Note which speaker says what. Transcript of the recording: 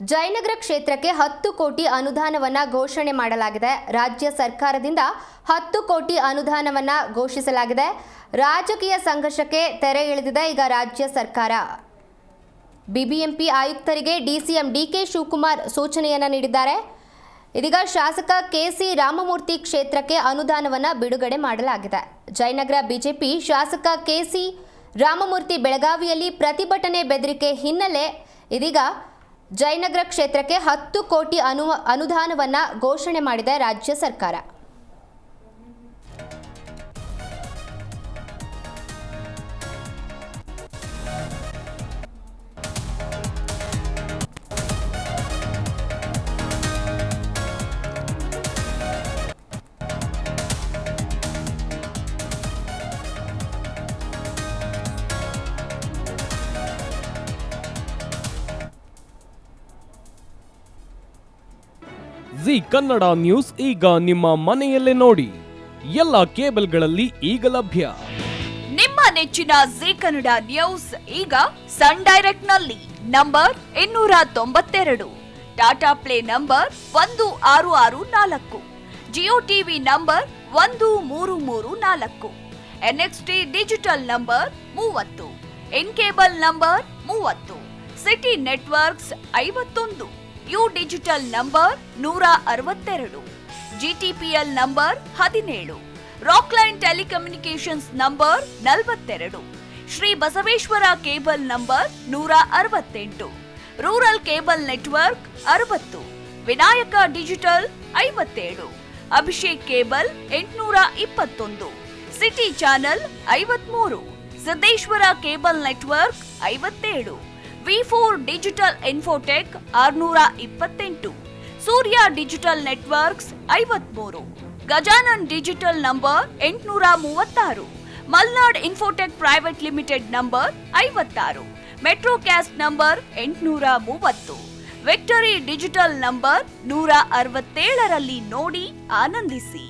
Speaker 1: ಜಯನಗರ ಕ್ಷೇತ್ರಕ್ಕೆ 10 ಕೋಟಿ ಅನುದಾನವನ್ನ ಘೋಷಣೆ ಮಾಡಲಾಗಿದೆ. ರಾಜ್ಯ ಸರ್ಕಾರದಿಂದ 10 ಕೋಟಿ ಅನುದಾನವನ್ನ ಘೋಷಿಸಲಾಗಿದೆ. ರಾಜಕೀಯ ಸಂಘರ್ಷಕ್ಕೆ ತೆರೆ ಎಳೆದಿದೆ ಈಗ ರಾಜ್ಯ ಸರ್ಕಾರ. ಬಿಬಿಎಂಪಿ ಆಯುಕ್ತರಿಗೆ ಡಿಸಿಎಂ ಡಿಕೆ ಶಿವಕುಮಾರ್ ಸೂಚನೆಯನ್ನ ನೀಡಿದ್ದಾರೆ. ಇದೀಗ ಶಾಸಕ ಕೆಸಿ ರಾಮಮೂರ್ತಿ ಕ್ಷೇತ್ರಕ್ಕೆ ಅನುದಾನವನ್ನ ಬಿಡುಗಡೆ ಮಾಡಲಾಗಿದೆ. ಜಯನಗರ ಬಿಜೆಪಿ ಶಾಸಕ ಕೆಸಿ ರಾಮಮೂರ್ತಿ ಬೆಳಗಾವಿಯಲ್ಲಿ ಪ್ರತಿಭಟನೆ ಬೆದರಿಕೆ ಹಿನ್ನೆಲೆ ಇದೀಗ ಜಯನಗರ ಕ್ಷೇತ್ರಕ್ಕೆ 10 ಕೋಟಿ ಅನುದಾನವನ್ನ ಘೋಷಣೆ ಮಾಡಿದೆ ರಾಜ್ಯ ಸರ್ಕಾರ.
Speaker 2: ಜಿ ಕನ್ನಡ ನ್ಯೂಸ್ ಈಗ ನಿಮ್ಮ ಮನೆಯಲ್ಲೇ ನೋಡಿ. ಎಲ್ಲ ಕೇಬಲ್ಗಳಲ್ಲಿ ಈಗ ಲಭ್ಯ.
Speaker 3: ನಿಮ್ಮ ನೆಚ್ಚಿನ ಜಿ ಕನ್ನಡ ನ್ಯೂಸ್ ಈಗ ಸನ್ ಡೈರೆಕ್ಟ್ ನಲ್ಲಿ number 292, Tata Play number 1664, Jio TV number 1334, NXT digital number 30, in cable number 30, city networks 51, U digital number 162, GTPL number 17, Rockline telecommunications number 42, Shri Basaveshwara cable number 168, rural cable network 60, Vinayaka digital 57, Abhishek cable 821, city channel 53, Siddeshwara cable network 57, ವಿ4 digital infotech 628, Surya digital networks 53, Gajanan digital number 836, Malnad infotech private limited number 56, metrocast number 830, victory digital number 167ರಲ್ಲಿ ನೋಡಿ ಆನಂದಿಸಿ.